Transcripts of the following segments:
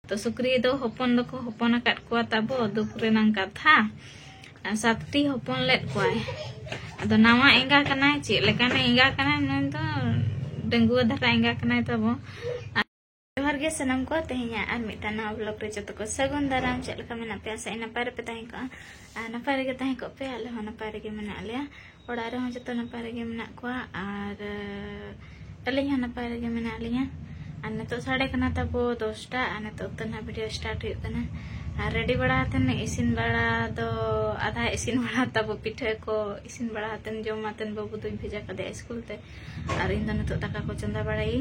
तो सुक्री दो हपन दो को हपन आकाद को ताबो दुख रेनांग कथा सातटी हपन लेट कोय अदो नावा एंगा कनाय चे लेकाने एंगा कनाय नन तो डेंगू धरा एंगा कनाय ताबो जोहार गे सनम को तेहिया आर मिटाना ब्लॉग रे जतो को सगुन दाराम चल का मेना पे आसा ina pare pe tahi ko na pare ge tahi ko pe ale ho na pare ge mena ale ora re ho jतो na pare ge mena ko ar alinya na pare ge mena alinya an to sade kana tabo 10टा an to tana video start hu kana ar ready bada haten isin bada do adha isin bada tabo pitha ko isin bada haten jom maten babu tuin bheja ka de school te ar inda to taka ko chanda badai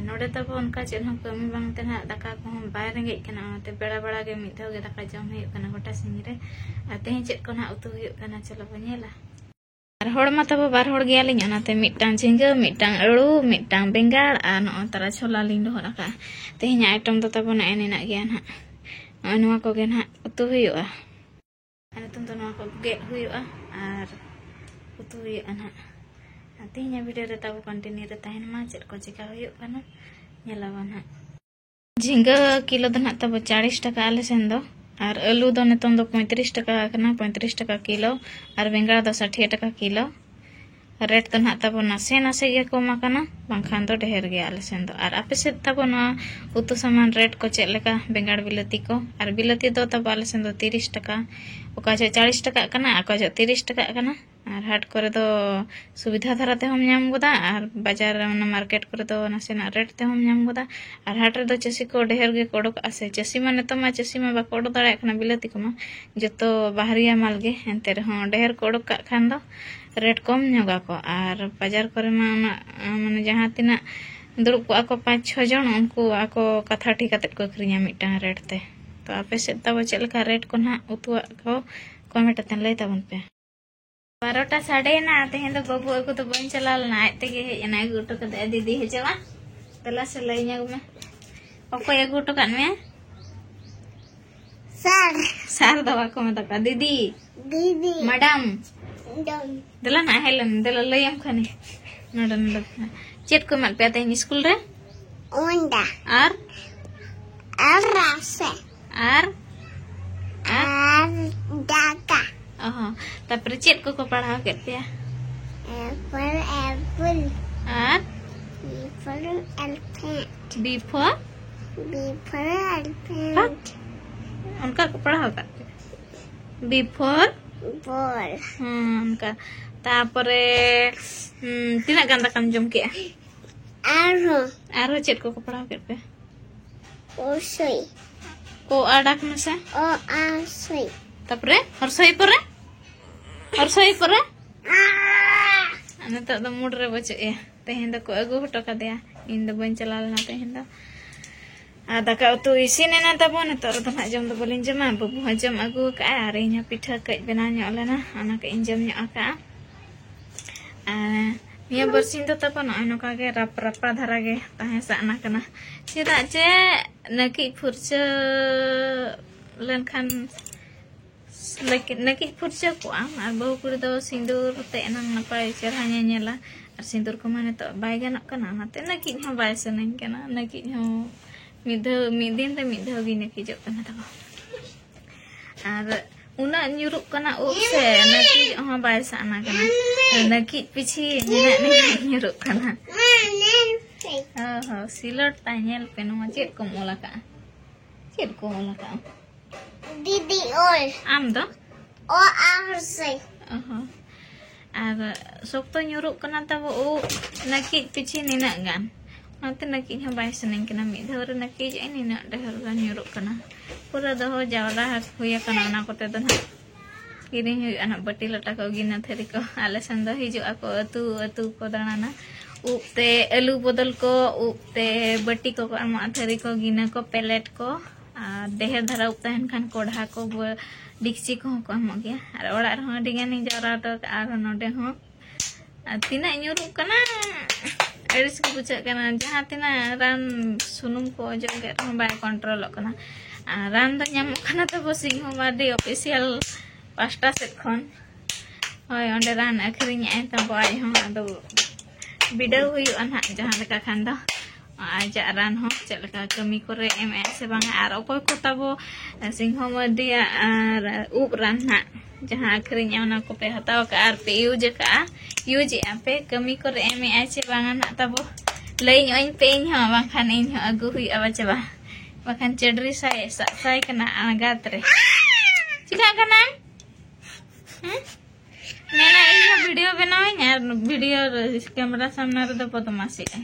नोड़े तब उनका चेहरा कमी बांगते ना दाका को हम बाहर रेंगे कना ते बेड़ा बड़ा के मिद गे दाका जम हे कना गोटा सिंग रे तेहे चेत को ना उतु हुय कना चलो बनेला आर होड़ मा तब बार होड़ गया लिन अनाते मिटांग झिंगा मिटांग अळू मिटांग बेंगाड़ आ न तारा छोला लिन दो रखा तेहे आइटम तो तब ना एने ना गया ना नवा को गे ना उतु हुयआ अने तुम तो नवा को गे हुयआ आर उतु हुयआ ना तेहिया वीडियो रे तब कंटिन्यू रे तहन मा चेत को चिका हुयो कना नेलावन हा झिंगा किलो द ना तब 40 टाका आले सेन दो और आलू दो नेतम दो 35 टाका कना 35 टाका किलो और बेंगाड़ दो 60 टाका किलो रेट तो ना तब नासे नासे गे कमा कना बांखान दो ढेर गे आले सेन दो और आपे से तब ना उतु सामान रेट को चेत लेका बेंगाड़ बिलाती को और बिलाती दो तब आले सेन दो 30 टाका ओका 40 टाका कना आका 30 टाका कना और हाट करे तो सुविधा धराते हम नाम गोदा और बाजार मार्केट करे तो नासेना रेट ते हम नाम गोदा और हाट रे दो चसी को ढेर गे कोडक आसे चसी माने तो मा चसी मा बा कोड दाड़ा खना बिलाती को मा जतो बाहरिया माल गे एंते रे हो ढेर कोडक का खान दो रेट कम नगा को और बाजार करे मा माने जहां तिना दुरुप को आको 5-6 जन उनको आको कथा ठीक काते को खरिया मिटा रेट ते तो आपे से तब चलका रेट को ना उतुआ को कमेंट ते लई तबन पे 12टा साढ़े ना तेहें तो बाबू को तो बन चला ना आते के हेना गुटो का दीदी हे जवा तला से लई न्या में ओको गुटो का में सार दवा को में तका दीदी मैडम दला ना हेलन दला लई हम खने नडन लग चेट को मत पे ते स्कूल रे ओंडा और रासे और डाका तापर चेत को पढ़ाओ के पे एप्पल और बी फॉर एलिफेंट उनका को पढ़ाओ करते बी फॉर बॉल उनका तापरे तिना गंदा कम जम के आरो चेत को पढ़ाओ के पे ओसई ओ आडाक में से ओ आसई तापरे और सही पर अने तो मूड रे बचे तेहें को अगु हटो का दिया इन दो बन चला लेना तेहें दो आ दाका उतु इसिन एना तबो न तोर तो ना जम दो बोलिन जमा बबू जम अगु का आ रे nya पिठा कज बना nya लेना अना के इन जम nya का आ निया बरसिन तो तबो न अनो का गे रपा धरा गे ताहे साना कना चेदा चे नकी फुरच लन खान लकी फुरचा को और बहु कुड़ी दो सिंदूर ते नंग नपाय चेहरा नेला और सिंदूर को माने तो बाय गनक कना नाते नकी ह बाय सनन कना नकी ह मिद दिन ते मिद गी नकी जो कना तको और उना न्युरुक कना ओ से नकी ह बाय साना कना नकी पिछि ने न्युरुक कना हो सिलट तानेल पेनो चेत को मोला का दीदी और आम दो ओ आरसे आर सोक्तो न्युरुक कना तब ओ नकी पिछि निना गान नाते नकी ह बाय सनन कना मि धर नकी जे निना ढेर गान न्युरुक कना पूरा दो जावला हुया कना ना कोते दो ना किरि अना बटी लटा को गिना थेरी को आले संद हिजु ako अतु को दाना उपते आलू बदल को उपते बटी को अमा थेरी को गिना को पेलेट को देहर धरा उपतहन खान कोढ़ा को डिक्ची को अमो गया और ओड़ा रह डिगानी जरा तो और नोडे हो तीना न्युरु कना एडिस को बुझा कना जहां तीना रान सुनुम को जम के बाय कंट्रोल कना रान द ᱧᱟᱢᱚᱜ ᱠᱟᱱᱟ ᱛᱚ सिंहमादी ऑफिशियल पास्टा सेट खन होय ओंडे रान अखरिᱧ आय तब आय हो आदो बिडाव हुई अनहा जहां लेका खान दो ajak ran ho cek leka kami kore MS bang ar okoy ko tabo singho madia ar up ran na jahan akhirnya ona ko pe hataw ka ar pe use ka use ape kami kore MS bang na tabo lay nyoin pe nyo bang khan nyo agu hui awa chaba bahkan cedri saya kena agatre cika kena मैंने ये video बनाई यार video camera सामने तो बदमाशी है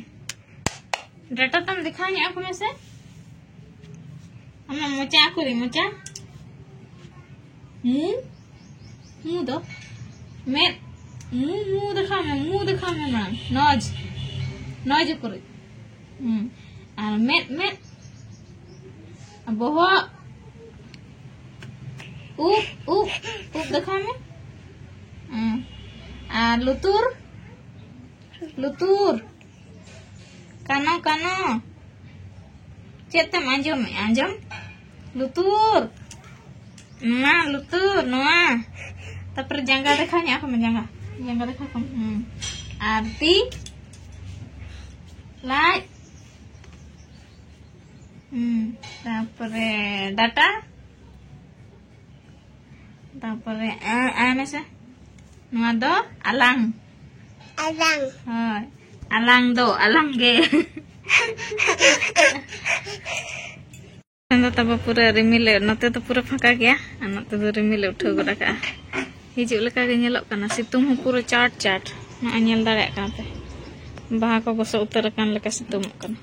data तुम दिखाएंगे आपको में से हमें मुचा करी मुचा मुंह दो मैं मुंह दिखा मैं मैम नोज करी और मैं बहुत ऊप दिखा मैं लुतुर कानो चेतम आंजम लुतुर नोआ तापर जंगा देखा nya aku jangga देखा kamu arti like तापरे डाटा तापरे आने से नोआ दो alang alang do alang ge Nanda तब पूरा रिमिल नते तो पूरा फाका गया नते तो रिमिल उठो गरा का हिजु लेका गे नेलक कना सितुम हो पूरा चाट ना नेल दाड़े काते बाहा को बस उतर कान लेका सितुम कना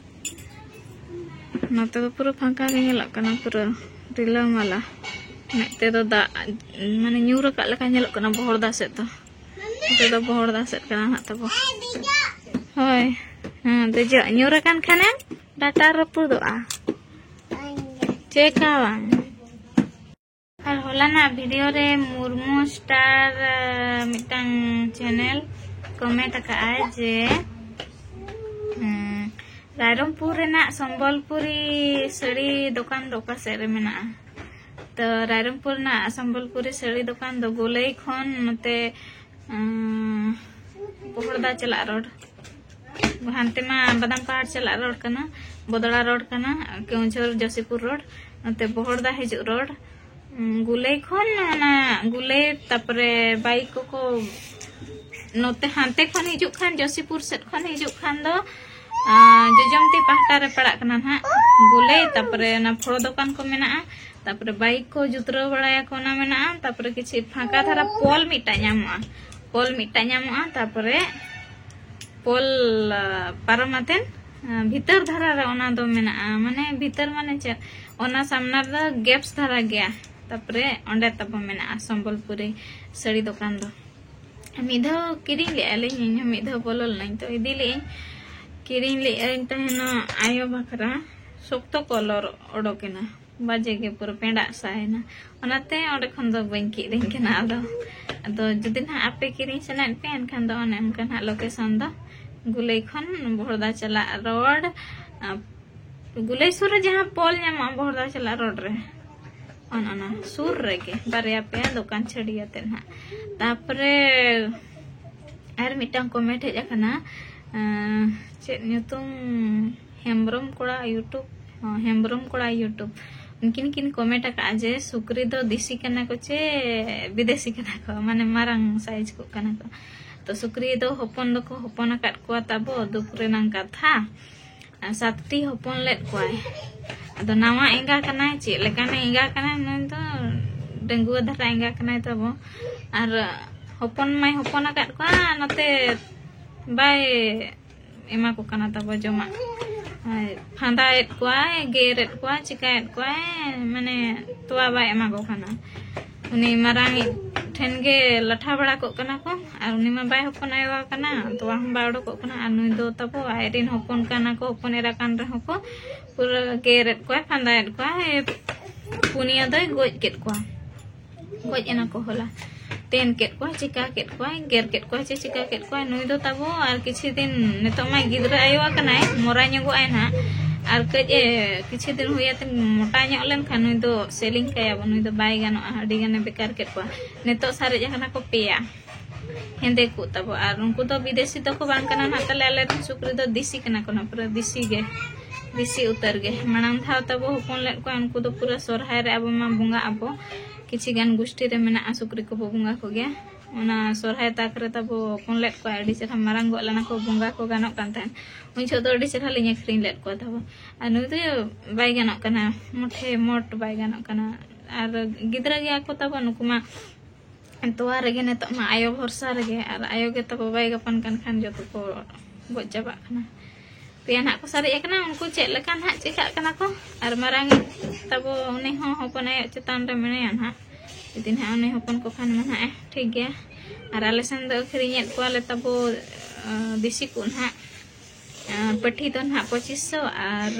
नते तो पूरा फाका गे नेलक कना पूरा रिला माला नते तो दा माने न्यूर का लेका नेलक कना बहरदा से तो नते तो बहरदा से कना ना तब होय देजो न्यूर कान खाने डाटा रपुदोआ चेकावां और होलाना वीडियो रे Murmu star mitten channel comment का जे रायरंगपुर रेना संबलपुरी साड़ी दुकान दो पासे रे मेना तो रायरंगपुर ना संबलपुरी साड़ी दुकान दो गोलई खन नते बोहरदा चला रोड हानते मा बादाम पहाड़ चला रोड कना बदड़ा रोड कना केउझर जसीपुर रोड नते बोहरदा हिजु रोड गुले खन ना गुले तापरे बाइक को नते हानते खन हिजु खान जसीपुर सेट खन हिजु खान दो जजमती पहाटा रे पड़ा कना ना गुले तापरे ना फोड़ दुकान को मेना तापरे बाइक को जुतरो बड़ाया को ना मेना तापरे किछि फाका धारा पोल मिटा ᱧᱟᱢᱚᱜᱼᱟ तापरे पोल पारमातेन भीतर धारा रे ओना दो मेना माने भीतर माने चे ओना सामना रे गैप्स धारा गया तापरे ओंडे तब मेना संबलपुरी साड़ी दुकान दो मिधो किरी ले आलिन मिधो बोलल नहीं तो इदी ले किरी ले तहनो आयो बखरा सोक्तो कलर ओडोकेना बाजे के पूरा पेड़ा सायना ओनाते ओडे खन दो बइन किरिन केना अदो जदि ना आपे किरिन सना पे एनखान दो ओने एमकन हा लोकेशन दो गुलई खन बोहरदा चला रोड गुलई सुर जहां पोल ᱧᱟᱢᱚᱜᱼᱟ बोहरदा चला रोड रे ओना सुर रे के बारिया पे दुकान छड़ियाते ना तापरे आर मिटांग कमेंट हेज आकना चेत ᱧᱩᱛᱩᱢ हेम्ब्रम कोड़ा यूट्यूब उनकिन किन कमेंट का जे सुक्री दो देसी कना को चे विदेशी कना को माने मारंग साइज को कना को तो सुक्री दो हपन दो को हपन काट को ताबो दुपुरे नंग कथा सातटी हपन लेट कोय अदो नावा एंगा कना चे लेकाने एंगा कना न तो डेंगुआ धरा एंगा कना ताबो आर हपन माय हपन काट को नते बाय एमा को कना ताबो जमा फांदा एट कोय गेर एट कोय चिका एट कोय माने तोवा बाय एमा को कना उनी मारांग ठेन गे लठा बड़ा को कना को आर उनी मा बाय हपन आयवा कना तोवा हम बाड़ो को कना आर नुई दो तबो आयरिन हपन कना को हपन एरा कान रे हको पूरा गेर एट कोय फांदा एट कोय पुनिया दय गोज केट कोय गोज एना को होला तेन केट कोय चिका केट कोय गेर केट कोय चिका केट कोय नुई दो तबो आर किछि दिन नितो मा गिदरा आयवा कनाय मोरा ᱧᱚᱜᱚ आय ना आर कज किछि दिन हुयाते मोटा ᱧᱚᱜ लेन खान नुई दो सेलिंग काया नुई दो बाय गानो आडी गाने बेकार केट कोय नितो सारे जहाना को पेया हेंदे को तब और उनको तो विदेशी तो को बांग कना ना तले आले सुक्री तो देसी कना को ना पूरा देसी उतर गे मांग था तब हपन ले को उनको तो पूरा सोरहाय रे अब मा बुंगा अब किछि गान गुष्टी रे मेना सुक्री को बुंगा को गया ओना सोरहाय ताक रे तब हपन ले को आडी से मारांग गो लना को बुंगा को गानो कान थान उन छो तो आडी से खाली अखरिन ले को तब अनु तो बाय गानो कना मोठे मोट बाय गानो कना और गिद्रा गया को तब नुकु मा तोआ रेगे नेतो मा आयो भरसा रेगे और आयो गे तब बाय गपन कान खान जो तो को गो जाबा कना पे ना को सारे एकना उनको चेक लका ना चेका कना को और मारांग तब उनी हो हपन आयो चेतान रे मेने ना दिन हा उनी हपन को खान मना ठीक गया और आले सन दो खरिញको आले तब देसी को ना पठी तो ना 2500 और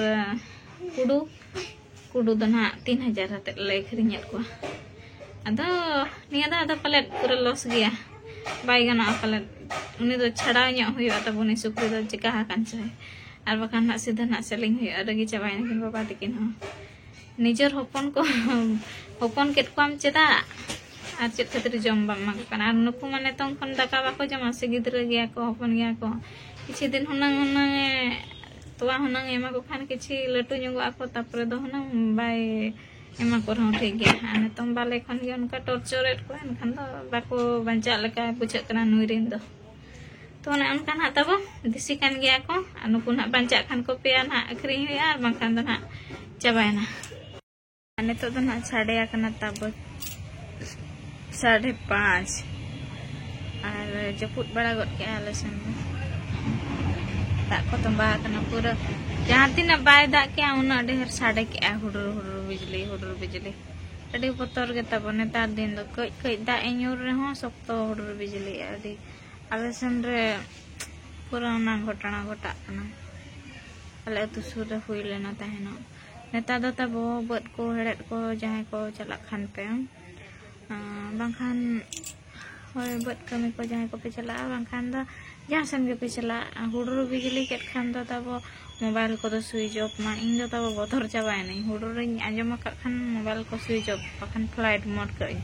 कुडू तो ना 3000 हते ले खरिញको अदो निया दा पलेट पूरा लॉस गया बाय गाना पलेट उनी तो छड़ा ᱧᱚᱜ हुयो तब उनी सुक्री तो चिका हाकान छे और बखान ना सीधा ना सेलिंग हुयो रगी चाबाय ना किन बाबा तिकिन हो निजर हपन को हपन केट कोम चेदा और चेत खातिर जम बा मा कना और नुकु माने तंग खन दाका बाको जमा से गिद्र गया को हपन गया को किछि दिन हुना तोवा हुना एमा को खान किछि लटु ᱧᱚᱜ आको तापरे दो हुना बाय एमा को रहो ठीक गया आने तुम बाले खन गे उनका टॉर्चरेट को एनखान दो बाको बंचा लका बुझे कना नुइरिन दो तो ना उनका ना तब देसी कान गया को अनुकु ना बंचा खान को पे ना अखरी हुआ और बंखान दो ना चाबायना आने तो ना साढ़े आकना तब 5:30 और जपुत बड़ा गट के आले सन दाग को तंबा कना पूरा जहाँ तीन बाय दाग के उना ढेर साढ़े के हुडुर बिजली अड़ी बतर के तब नेतार दिन दो कई कई दा एन्योर रे हो सख्तो हुडुर बिजली अड़ी आले सन रे पूरा ना घटना घटा कना आले अतु सुर रे हुई लेना तहनो नेता दो तब बद को हेड़ेट को जहाँ को चला खान पे बांखान होय बद कमी को जहाँ को पे चला बांखान दो जहाँ सन के पे चला हुडुर बिजली के खान दो तब मोबाइल को तो स्विच ऑफ मा इन दो तब बतर चाबाय नहीं हुडुर रे आंजम का खान मोबाइल को स्विच ऑफ बाखान फ्लाइट मोड कई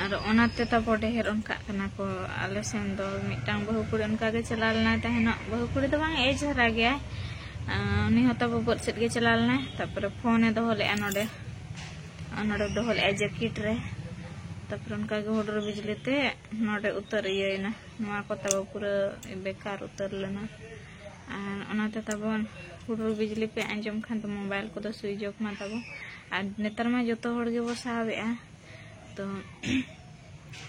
और ओनाते तब ढेर उनका कना को आले सेन दो मिटांग बहु कुड़ी उनका के चला लेना तहना बहु कुड़ी तो बांग एज हरा गया उनी हो तब बद सेट के चला लेना तब फोन ए दो ले नोडे दो ले जैकेट रे तब उनका के हुडुर बिजली ते नोडे उतर येना नवा को तब पूरा बेकार उतर लेना और ओनाते तब हुडुर बिजली पे आंजम खान तो मोबाइल को तो स्विच ऑफ मा तब और नेतर मा जतो हड़ के बो सावेआ तो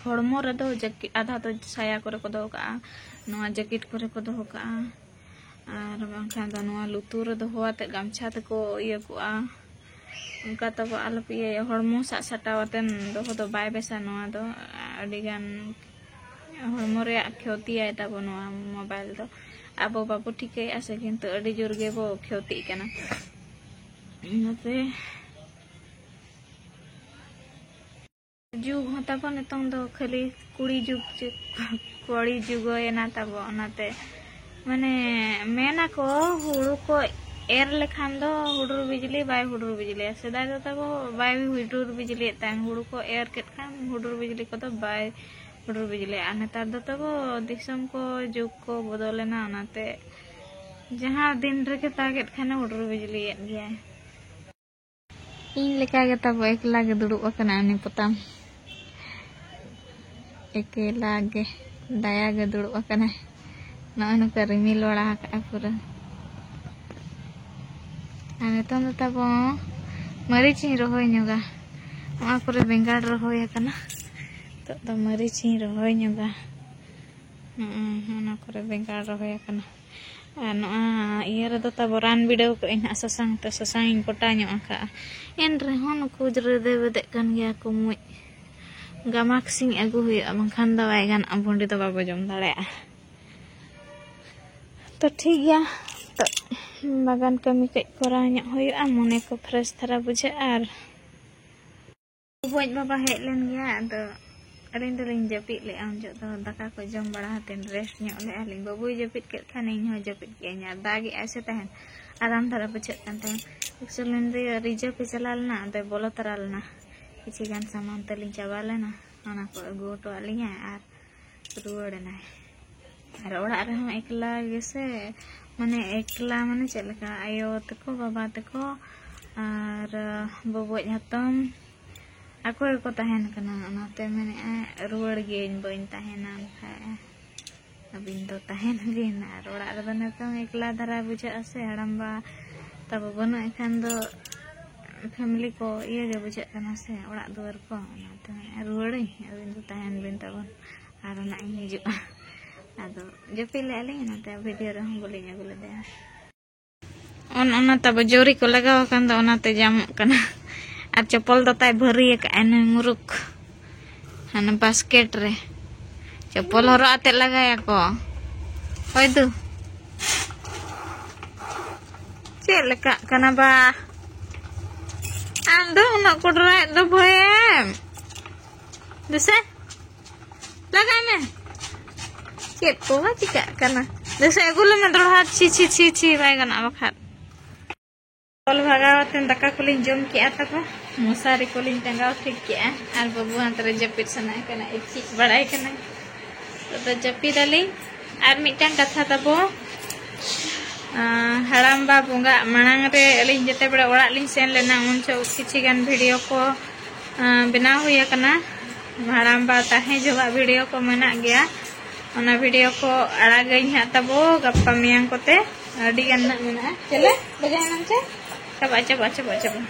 हड़मो रे दो जैकेट आधा तो साया करे को दो का नवा जैकेट करे को दो का और बांखान दो नवा लुतुर दो होते गामछा ते को ये को उनका तब आल पे हड़मो सा सटावते दो बाय बेसा नवा दो अडी गान हड़मो रे क्षति आय तब नवा मोबाइल दो अब बाबू ठीक है आसे किंतु अडी जोर गे बो क्षति कना नते जुग होता बो नितंग दो खाली कुड़ी जुग कोड़ी जुग एना तब ओनाते माने मेना को हुड़ू को एर लेखान दो हुडुर बिजली बाय हुडुर बिजली सेदाय दो तब बाय हुडुर बिजली तान हुड़ू को एर केट खान हुडुर बिजली को तो बाय हुडुर बिजली आ नेतार दो तब दिसम को जुग को बदलेना ओनाते जहाँ दिन रे के तागेट खाना हुडुर बिजली एत गया इन लेका के तब एकला के दुड़ुब अकना नि पताम एकेला के दाया के दुड़ुब अकना नय नका रिमिल बड़ा का पूरा आने तो तब मरीच रहोय ᱧᱚᱜᱟ ᱱᱚᱣᱟ ᱠᱚᱨᱮ ᱵᱮᱸᱜᱟᱲ ᱨᱚᱦᱚᱭ ᱟᱠᱟᱱᱟ तो मरीच रहोय ᱧᱚᱜᱟ ᱚᱱᱟ ᱠᱚᱨᱮ ᱵᱮᱸᱜᱟᱲ ᱨᱚᱦᱚᱭ ᱟᱠᱟᱱᱟ ᱟᱨ ᱱᱚᱣᱟ ᱤᱭᱟᱹ ᱨᱮᱫᱚ ᱛᱟᱵᱚ ᱨᱟᱱ ᱵᱤᱰᱟᱹᱣ ᱠᱚ ᱤᱧ ᱥᱟᱥᱟᱝ ᱛᱮ ᱥᱟᱥᱟᱝ ᱤᱧ ᱠᱚᱴᱟ ᱧᱚᱜ ᱟᱠᱟᱜᱼᱟ ᱮᱱ ᱨᱮᱦᱚᱸ ᱱᱩᱠᱩ ᱨᱮᱫᱮ ᱵᱮᱫᱮᱜ ᱠᱟᱱ ᱜᱮᱭᱟ ᱠᱚ ᱢᱩᱡ ᱜᱟᱢᱟᱠᱥᱤᱧ ᱟᱹᱜᱩ ᱦᱩᱭᱩᱜᱼᱟ ᱵᱟᱝᱠᱷᱟᱱ ᱫᱚ ᱵᱟᱭ ᱜᱟᱱᱚᱜᱼᱟ ᱵᱩᱸᱰᱤ ᱫᱚ ᱵᱟᱵᱚ ᱡᱚᱢ ᱫᱟᱲᱮᱭᱟᱜᱼᱟ तो ठीक गया तो बागान कमी कई कोरा ᱧᱚᱜ हुआ मने को फ्रेश थारा बुझे और बज बाबा हेज लेन गया तो अलिन दोलिन जपित ले आम जो तो दाका को जम बड़ा हतेन रेस्ट ᱧᱚᱜ ले आलिन बाबू जपित के खाने इन हो जपित के ᱧa दागी ऐसे तहन आराम थारा बुझे तन एक्चुअली रे रिजर्व पे चला लेना तो बोलो तरा लेना किछि गान सामान तलिन चाबा लेना ओना को अगु तो आलिन और रुआड़ना और ओड़ा रहो एकला गेसे माने एकला माने चलका आयो तको बाबा तको और बबोज हतम अकोय को तहन कना ओनाते माने रुआड़ गेन बइन तहना अबिन दो तहन बिन और ओड़ा रे नतम एकला धरा बुझा से हड़ामबा तब बनो एखान दो फैमिली को ये गे बुझा कना से ओड़ा दुआर को ओनाते रुआड़ी अबिन दो तहन बिन तबन और ना हिजु आदो जपिले आलिंग नाते वीडियो रे हम बोलिंग अगुले दे ओना तब जोरी को लगाव कान दो ओनाते जामक कना और चप्पल दो ताई भरी का एने मुरुक हाना बास्केट रे चप्पल हरो आते लगाया को होय दु चेक लेका कना बा आम दो उना कुडरा दो भयम दुसे लगा में चेक को चिका कना दुसे अगुले में दड़ा छी छी छी छी बाय गना बखा कल भागावते दाका कोलिन जम किया तको मसारी कोलिन टंगाव ठीक किया और बाबू अंतरे जपित सनाय कना इची बड़ाई कना तो जपी दली और मिटन कथा तबो हड़ामबा बोंगा मांग रे अलिन जते बड़ा ओड़ा लिन सेन लेना उन छो किछि गान वीडियो को बना हुई कना हड़ामबा ताहे जोगा वीडियो को मना गया ओना वीडियो को अड़ागई हा तबो गप्पा मियांग कोते अडी गान मेना चले बजाय नाम से चबा चबा चबा चबा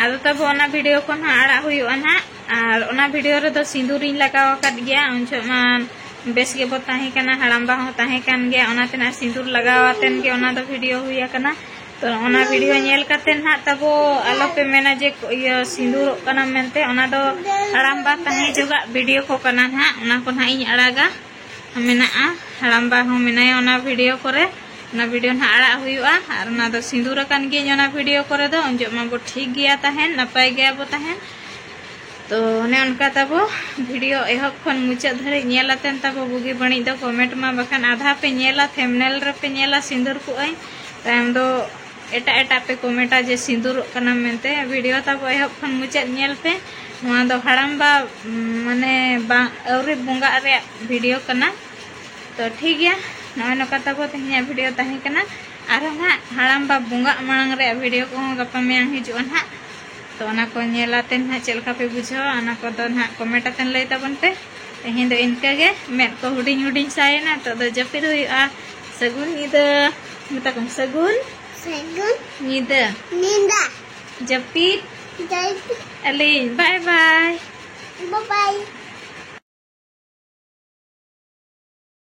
आदो तब ओना वीडियो को ना आड़ा हुई ना और ओना वीडियो रे दो सिंदूरिन लगाव काट गया उनछो मान बेस के बताहे कना हड़ामबा हो ताहे कान गया ओना तेना सिंदूर लगावातेन के ओना दो वीडियो हुई कना तो ओना वीडियो नेल काते ना तबो आलो पे मेना जे ये सिंदूर कना मेनते ओना दो हड़ामबा ताहे जोगा वीडियो को कना ना ओना को ना इन अड़ागा मेना हड़ामबा हो मेना ओना वीडियो करे ना वीडियो ना आड़ा हुआ और ना दो सिंदूर कान गे ना वीडियो करे दो उन जो मा बो ठीक गया तहन नपाय गया बो तहन तो ने उनका तबो वीडियो एहब खन मुचाद धरे नेलातेन तबो बुगी बणी दो कमेंट मा बखान आधा पे नेला थंबनेल रे पे नेला सिंदूर को आई ताम दो एटा एटा पे कमेंटा जे सिंदूर कना मेनते वीडियो तबो एहब खन मुचाद नेल पे नोआ दो हड़ामबा माने बा औरी बोंगा रे वीडियो कना तो ठीक गया नय नका तबो तेहनिया वीडियो ताहे कना आर ना हड़ामबा बोंगा मांग रे वीडियो को गप्पा मियांग हिजुआ ना तो ओना को नेलाते ना चलका पे बुझो ओना को दो ना कमेंट आतेन लई ताबन पे तेहिन दो इनका गे मेट को हुडिंग हुडिंग सायना तो दो जपिद हुआ सगुन निदा मता कम सगुन निदा जपिद अली बाय बाय।